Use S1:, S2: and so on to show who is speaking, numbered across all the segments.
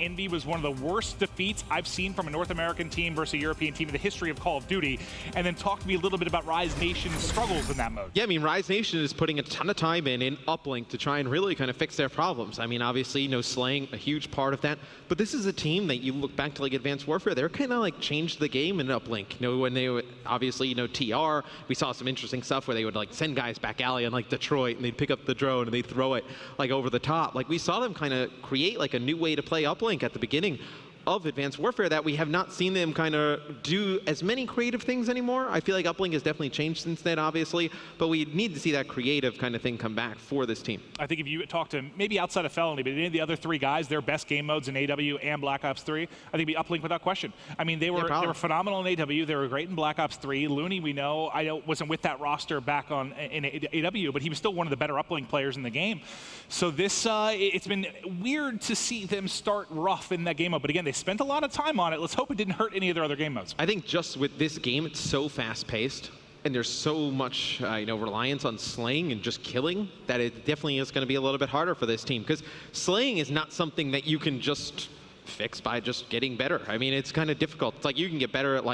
S1: Envy was one of the worst defeats I've seen from a North American team versus a European team in the history of Call of Duty. And then talk to me a little bit about Rise Nation's struggles in that mode.
S2: Yeah, I mean, Rise Nation is putting a ton of time in Uplink to try and really kind of fix their problems. I mean, obviously, slaying a huge part of that. But this is a team that you look back to like Advanced Warfare, they're kind of like changed the game in Uplink. When they would, obviously, TR, we saw some interesting stuff where they would like send guys back alley in like Detroit and they'd pick up the drone and they'd throw it like over the top. Like we saw them kind of create like a new way to play Uplink at the beginning of Advanced Warfare that we have not seen them kind of do as many creative things anymore. I feel like Uplink has definitely changed since then, obviously, but we need to see that creative kind of thing come back for this team.
S1: I think if you talk to maybe outside of Felony, but any of the other three guys, their best game modes in AW and Black Ops 3, I think it'd be Uplink without question. I mean, they were phenomenal in AW. They were great in Black Ops 3. Looney, we know, I wasn't with that roster back on in AW, but he was still one of the better Uplink players in the game. So this, it's been weird to see them start rough in that game mode. But again, they spent a lot of time on it. Let's hope it didn't hurt any of their other game modes.
S2: I think just with this game, it's so fast-paced, and there's so much reliance on slaying and just killing that it definitely is going to be a little bit harder for this team, because slaying is not something that you can just fix by just getting better. I mean, it's kind of difficult. It's like you can get better at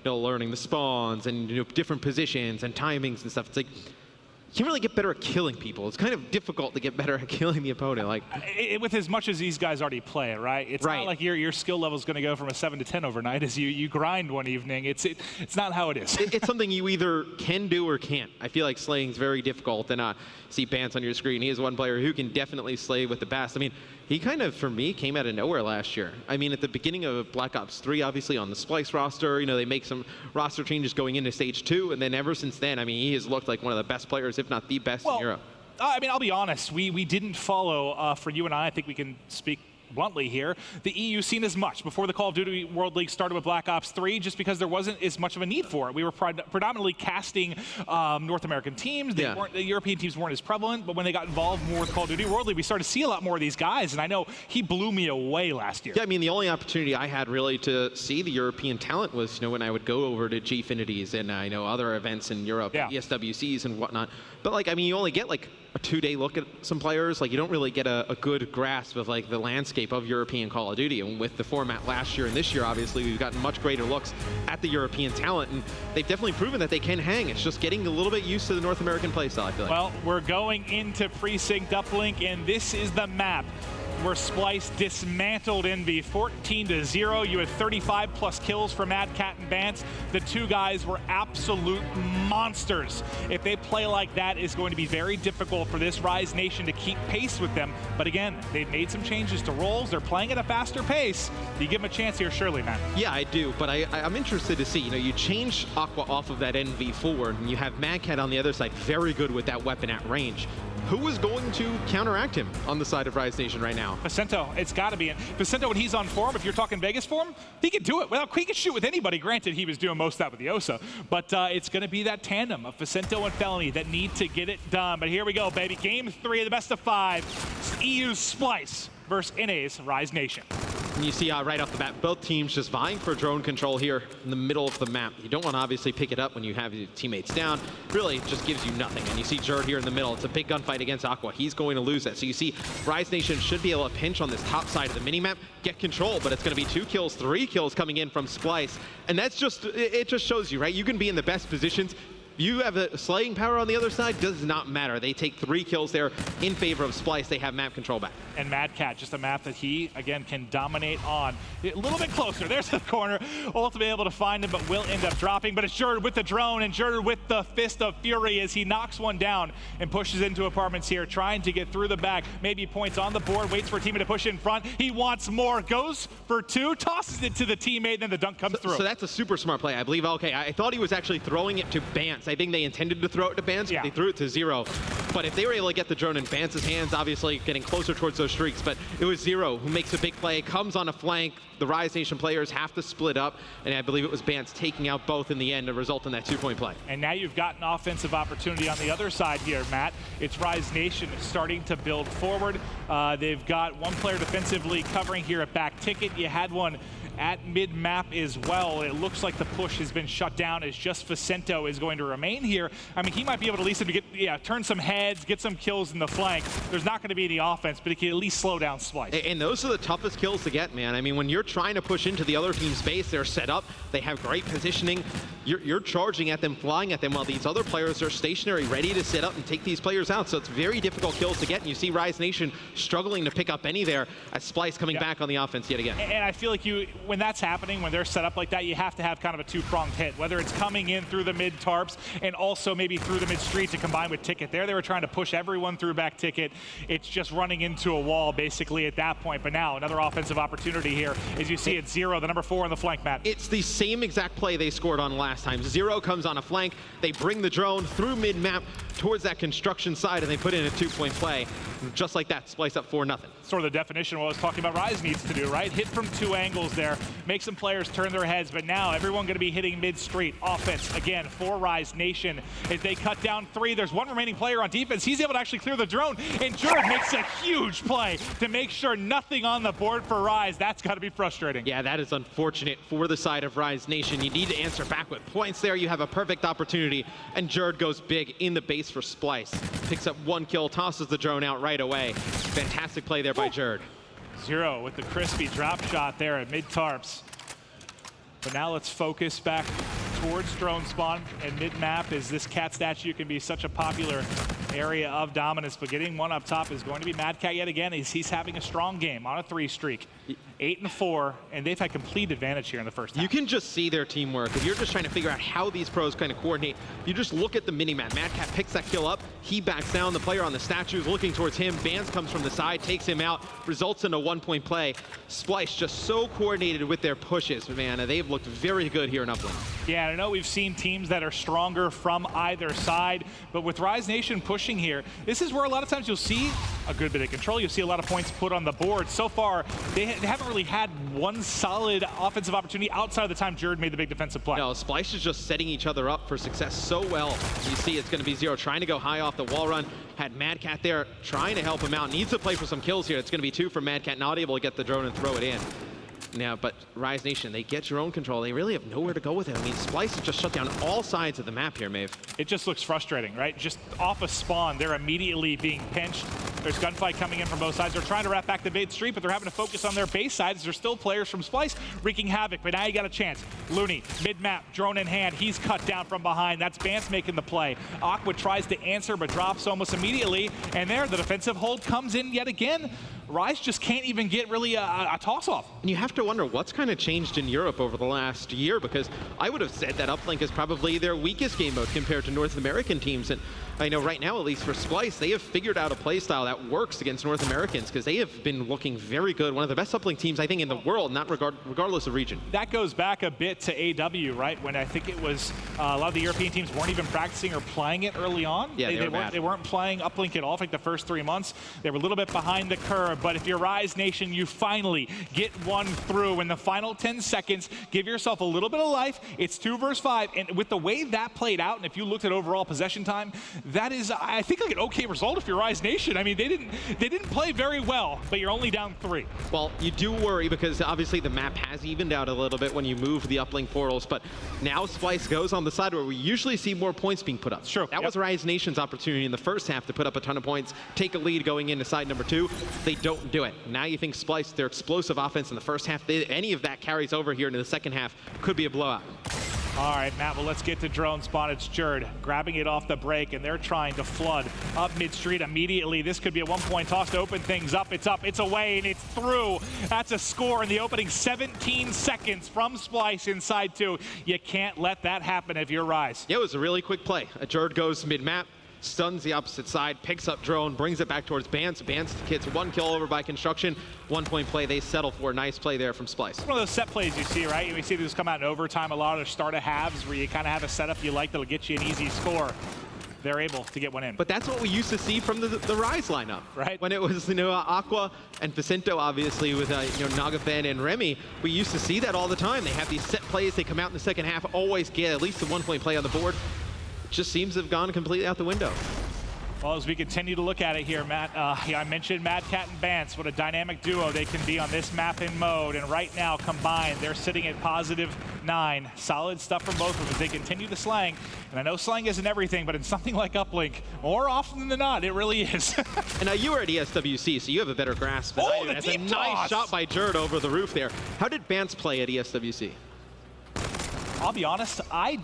S2: learning the spawns and different positions and timings and stuff. It's like you can't really get better at killing people. It's kind of difficult to get better at killing the opponent.
S1: With as much as these guys already play, right? It's not like your skill level is going to go from a 7 to 10 overnight as you grind one evening. It's not how it is.
S2: It's something you either can do or can't. I feel like slaying is very difficult. And see Bance on your screen. He is one player who can definitely slay with the best. I mean, he kind of, for me, came out of nowhere last year. I mean, at the beginning of Black Ops 3, obviously on the Splyce roster, they make some roster changes going into Stage 2, and then ever since then, I mean, he has looked like one of the best players, if not the best in Europe.
S1: I mean, I'll be honest, we didn't follow, for you and I think we can speak bluntly here, the EU scene as much before the Call of Duty World League started with Black Ops 3, just because there wasn't as much of a need for it. We were predominantly casting North American teams. The European teams weren't as prevalent, but when they got involved more with Call of Duty World League, we started to see a lot more of these guys, and I know he blew me away last year.
S2: Yeah, I mean, the only opportunity I had really to see the European talent was, when I would go over to Gfinities and other events in Europe, ESWCs and whatnot. But I mean, you only get a 2-day look at some players. You don't really get a good grasp of the landscape of European Call of Duty. And with the format last year and this year, obviously, we've gotten much greater looks at the European talent, and they've definitely proven that they can hang. It's just getting a little bit used to the North American playstyle, I feel like.
S1: Well, we're going into Precinct Uplink, and this is the map where Splyce dismantled Envy 14-0. You had 35 plus kills for Mad Cat and Bance. The two guys were absolute monsters. If they play like that, it's going to be very difficult for this Rise Nation to keep pace with them. But again, they've made some changes to roles. They're playing at a faster pace. You give them a chance here, surely, Matt.
S2: Yeah, I do, but I'm interested to see. You change Aqua off of that NV4, and you have Mad Cat on the other side, very good with that weapon at range. Who is going to counteract him on the side of Rise Nation right now?
S1: Facento, it's got to be. Facento, when he's on form, if you're talking Vegas form, he can do it. He can shoot with anybody. Granted, he was doing most of that with the Osa, but it's going to be that tandem of Facento and Felony that need to get it done. But here we go, baby. Game 3 of the best of 5. EU's Splyce versus NA's Rise Nation.
S2: And you see right off the bat, both teams just vying for drone control here in the middle of the map. You don't want to obviously pick it up when you have your teammates down. Really, it just gives you nothing. And you see Jerd here in the middle. It's a big gunfight against Aqua. He's going to lose that. So you see Rise Nation should be able to pinch on this top side of the minimap, get control, but it's going to be 2 kills, 3 kills coming in from Splyce. And that's just, it just shows you, right? You can be in the best positions. You have a slaying power on the other side, does not matter. They take 3 kills there in favor of Splyce. They have map control back.
S1: And Mad Cat, just a map that he, again, can dominate on. A little bit closer. There's the corner. Ultimately able to find him, but will end up dropping. But it's Jerd with the drone, and Jerd with the Fist of Fury as he knocks one down and pushes into apartments here, trying to get through the back. Maybe points on the board, waits for a teammate to push in front. He wants more, goes for 2, tosses it to the teammate, then the dunk comes through.
S2: So that's a super smart play, I believe. Okay, I thought he was actually throwing it to Bance. I think they intended to throw it to Bance, but they threw it to 0. But if they were able to get the drone in Bance's hands, obviously getting closer towards those streaks, but it was 0 who makes a big play, comes on a flank. The Rise Nation players have to split up, and I believe it was Bance taking out both in the end to result in that 2-point play.
S1: And now you've got an offensive opportunity on the other side here, Matt. It's Rise Nation starting to build forward. They've got one player defensively covering here at back ticket. You had one at mid-map as well. It looks like the push has been shut down as just Facento is going to remain here. I mean, he might be able to at least get, turn some heads heads, get some kills in the flank, there's not going to be any offense, but it can at least slow down Splyce.
S2: And those are the toughest kills to get, man. I mean, when you're trying to push into the other team's base, they're set up, they have great positioning. You're charging at them, flying at them, while these other players are stationary, ready to sit up and take these players out. So it's very difficult kills to get, and you see Rise Nation struggling to pick up any there as Splyce coming back on the offense yet again.
S1: And I feel like when that's happening, when they're set up like that, you have to have kind of a two-pronged hit, whether it's coming in through the mid tarps and also maybe through the mid street to combine with Ticket. There they were trying to push everyone through back Ticket. It's just running into a wall basically at that point. But now another offensive opportunity here. As you see it's Zero, the number 4 on the flank, Matt.
S2: It's the same exact play they scored on last time. Zero comes on a flank, they bring the drone through mid-map towards that construction side, and they put in a 2-point play. Just like that, Splyce up 4-0.
S1: Sort of the definition of what I was talking about Rise needs to do, right? Hit from 2 angles there, make some players turn their heads, but now everyone going to be hitting mid-street. Offense, again, for Rise Nation. As they cut down 3, there's 1 remaining player on defense. He's able to actually clear the drone, and Jared makes a huge play to make sure nothing on the board for Rise. That's got to be frustrating.
S2: Yeah, that is unfortunate for the side of Rise Nation. You need to answer back with points there. You have a perfect opportunity, and Jared goes big in the base for Splyce. Picks up 1 kill, tosses the drone out right away. Fantastic play there by Jared.
S1: Zero with the crispy drop shot there at mid-tarps. But now let's focus back towards drone spawn and mid-map, as this cat statue can be such a popular area of dominance. But getting one up top is going to be Mad Cat yet again. He's having a strong game on a 3 streak. 8-4, and they've had complete advantage here in the first half.
S2: You can just see their teamwork. If you're just trying to figure out how these pros kind of coordinate, you just look at the mini-map. Mad Cat picks that kill up, he backs down, the player on the statue is looking towards him, Bans comes from the side, takes him out, results in a 1-point play. Splyce just so coordinated with their pushes, man, and they've looked very good here in Uplink.
S1: Yeah, I know we've seen teams that are stronger from either side, but with Rise Nation pushing here, this is where a lot of times you'll see a good bit of control, you'll see a lot of points put on the board. So far, they haven't really had one solid offensive opportunity outside of the time Jared made the big defensive play.
S2: No, Splyce is just setting each other up for success so well. You see it's going to be Zero trying to go high off the wall run. Had Mad Cat there trying to help him out. Needs to play for some kills here. It's going to be 2 for Mad Cat, not able to get the drone and throw it in. Now, but Rise Nation, they get your own control. They really have nowhere to go with it. I mean, Splyce has just shut down all sides of the map here, Maeve.
S1: It just looks frustrating, right? Just off a spawn, they're immediately being pinched. There's gunfight coming in from both sides. They're trying to wrap back the mid street, but they're having to focus on their base sides. There's still players from Splyce wreaking havoc, but now you got a chance. Looney, mid-map, drone in hand. He's cut down from behind. That's Bance making the play. Aqua tries to answer, but drops almost immediately. And there, the defensive hold comes in yet again. Rise just can't even get really a toss-off.
S2: And you have to wonder what's kind of changed in Europe over the last year, because I would have said that Uplink is probably their weakest game mode compared to North American teams. And I know right now, at least for Splyce, they have figured out a play style that works against North Americans, because they have been looking very good. One of the best Uplink teams, I think, in the world, not regardless of region.
S1: That goes back a bit to AW, right? When I think it was a lot of the European teams weren't even practicing or playing it early on.
S2: Yeah,
S1: they weren't playing Uplink at all for like the first 3 months. They were a little bit behind the curve, but if you're Rise Nation, you finally get one through in the final 10 seconds. Give yourself a little bit of life. It's 2 versus 5, and with the way that played out, and if you looked at overall possession time, that is, I think, like an okay result if you're Rise Nation. I mean, they didn't play very well, but you're only down 3.
S2: Well, you do worry because obviously the map has evened out a little bit when you move the uplink portals, but now Splyce goes on the side where we usually see more points being put up.
S1: Sure.
S2: That was Rise Nation's opportunity in the first half to put up a ton of points, take a lead going into side number 2. They don't do it. Now you think Splyce, their explosive offense in the first half, any of that carries over here into the second half, could be a blowout.
S1: All right, Matt, well, let's get to drone spawn. It's Jared grabbing it off the break, and they're trying to flood up mid-street immediately. This could be a 1-point toss to open things up. It's away, and it's through. That's a score in the opening 17 seconds from Splyce inside 2. You can't let that happen if you're Rise.
S2: Yeah, it was a really quick play. Jared goes mid-map, stuns the opposite side, picks up drone, brings it back towards Bance. Bance gets 1 kill over by construction. 1-point play they settle for. Nice play there from Splyce.
S1: One of those set plays you see, right? We see these come out in overtime a lot of their start of halves where you kind of have a setup you like that'll get you an easy score. They're able to get one in.
S2: But that's what we used to see from the Rise lineup.
S1: Right.
S2: When it was, Aqua and Vicento, obviously, with, Nagafen and Remy, we used to see that all the time. They have these set plays. They come out in the second half, always get at least a 1-point play on the board. It just seems to have gone completely out the window.
S1: Well, as we continue to look at it here, Matt, I mentioned Mad Cat and Bance, what a dynamic duo they can be on this map in mode. And right now, combined, they're sitting at +9. Solid stuff from both of them as they continue to slang. And I know slang isn't everything, but in something like Uplink, more often than not, it really is.
S2: And now you were at ESWC, so you have a better grasp than I do. That's a nice shot by Jerd over the roof there. How did Bance play at ESWC?
S1: I'll be honest, I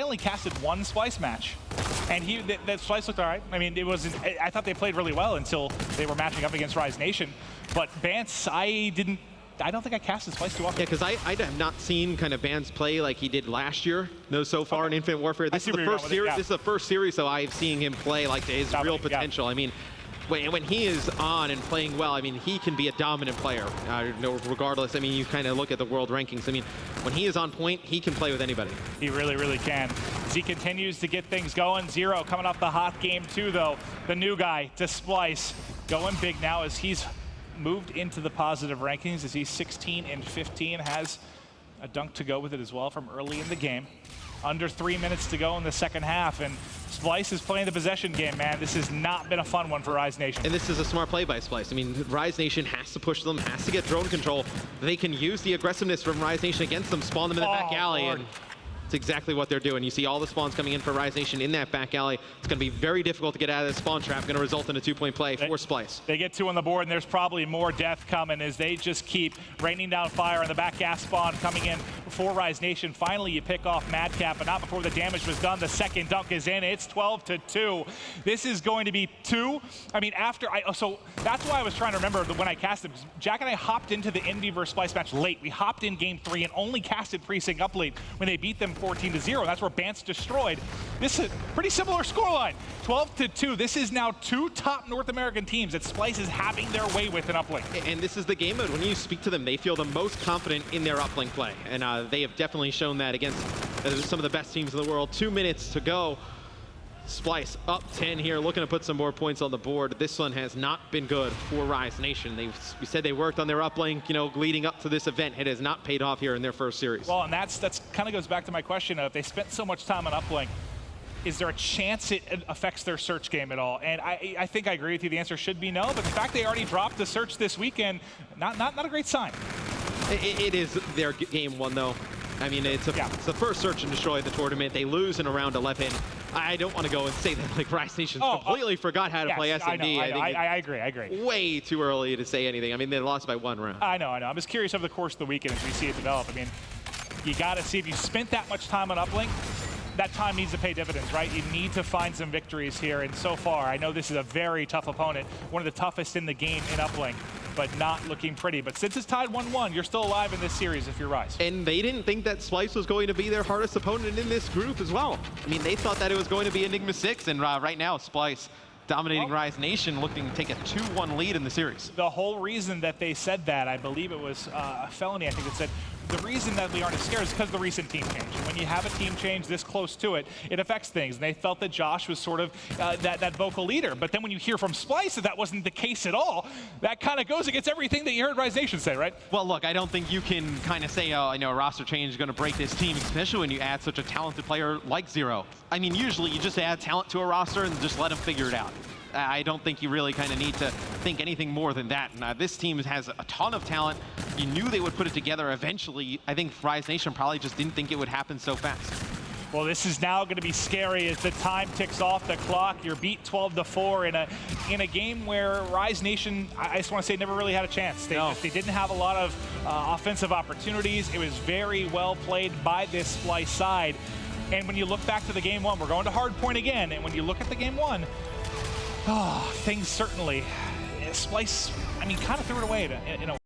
S1: only casted one Splyce match. And that Splyce looked all right. I mean, I thought they played really well until they were matching up against Rise Nation. But Bance, I don't think I casted Splyce too often.
S2: Yeah, because I have not seen kind of Bance play like he did last year. No, so far in Infinite Warfare. This is the first series. This is the first series, so I've seen him play like to his real potential. I mean, when he is on and playing well, I mean, he can be a dominant player, regardless. I mean, you kind of look at the world rankings. I mean, when he is on point, he can play with anybody.
S1: He really, really can. As he continues to get things going. Zero coming off the hot game too, though. The new guy to Splyce, going big now as he's moved into the positive rankings as he's 16 and 15, has a dunk to go with it as well from early in the game. Under 3 minutes to go in the second half, and Splyce is playing the possession game, man. This has not been a fun one for Rise Nation.
S2: And this is a smart play by Splyce. I mean, Rise Nation has to push them, has to get drone control. They can use the aggressiveness from Rise Nation against them, spawn them in the back alley, and it's exactly what they're doing. You see all the spawns coming in for Rise Nation in that back alley. It's going to be very difficult to get out of the spawn trap. Going to result in a 2-point play for Splyce.
S1: They get 2 on the board, and there's probably more death coming as they just keep raining down fire on the back gas spawn coming in for Rise Nation. Finally, you pick off Madcap, but not before the damage was done. The second dunk is in. It's 12-2. This is going to be 2. I mean, so that's why I was trying to remember when I casted. Jack and I hopped into the Envy versus Splyce match late. We hopped in game 3 and only casted Precinct up late when they beat them 14-0. That's where Bance destroyed. This is a pretty similar scoreline, 12-2. This is now 2 top North American teams that Splyce is having their way with in Uplink.
S2: And this is the game mode. When you speak to them, they feel the most confident in their Uplink play. And they have definitely shown that against some of the best teams in the world. 2 minutes to go. Splyce up 10 here, looking to put some more points on the board. This one has not been good for Rise Nation. We said they worked on their uplink, leading up to this event. It has not paid off here in their first series.
S1: Well, and that's kind of goes back to my question of if they spent so much time on uplink, is there a chance it affects their search game at all? And I think I agree with you. The answer should be no. But the fact they already dropped the search this weekend, not a great sign.
S2: It is their game 1, though. I mean, it's the first search and destroy of the tournament. They lose in round 11. I don't want to go and say that like Rise Nation completely forgot how to play SMD.
S1: I agree.
S2: Way too early to say anything. I mean, they lost by 1 round.
S1: I know. I'm just curious over the course of the weekend as we see it develop. I mean, you got to see if you spent that much time on uplink, that time needs to pay dividends, right? You need to find some victories here. And so far, I know this is a very tough opponent, one of the toughest in the game in uplink, but not looking pretty. But since it's tied 1-1, you're still alive in this series if you're Rise.
S2: And they didn't think that Splyce was going to be their hardest opponent in this group as well. I mean, they thought that it was going to be Enigma 6, and right now, Splyce dominating Rise Nation, looking to take a 2-1 lead in the series.
S1: The whole reason that they said that, I believe it was a felony, I think it said, the reason that we aren't as scared is because of the recent team change. And when you have a team change this close to it, it affects things. And they felt that Josh was sort of that vocal leader. But then when you hear from Splyce that wasn't the case at all, that kind of goes against everything that you heard Rise Nation say, right?
S2: Well, look, I don't think you can kind of say, oh, I know a roster change is going to break this team, especially when you add such a talented player like Zero. I mean, usually you just add talent to a roster and just let them figure it out. I don't think you really kind of need to think anything more than that. This team has a ton of talent. You knew they would put it together eventually. I think Rise Nation probably just didn't think it would happen so fast.
S1: Well, this is now going to be scary as the time ticks off the clock. You're beat 12-4 in a game where Rise Nation, I just want to say, never really had a chance. They didn't have a lot of offensive opportunities. It was very well played by this Splyce side. And when you look back to the game 1, we're going to hard point again. And when you look at the game 1, things certainly, Splyce, I mean, kind of threw it away in a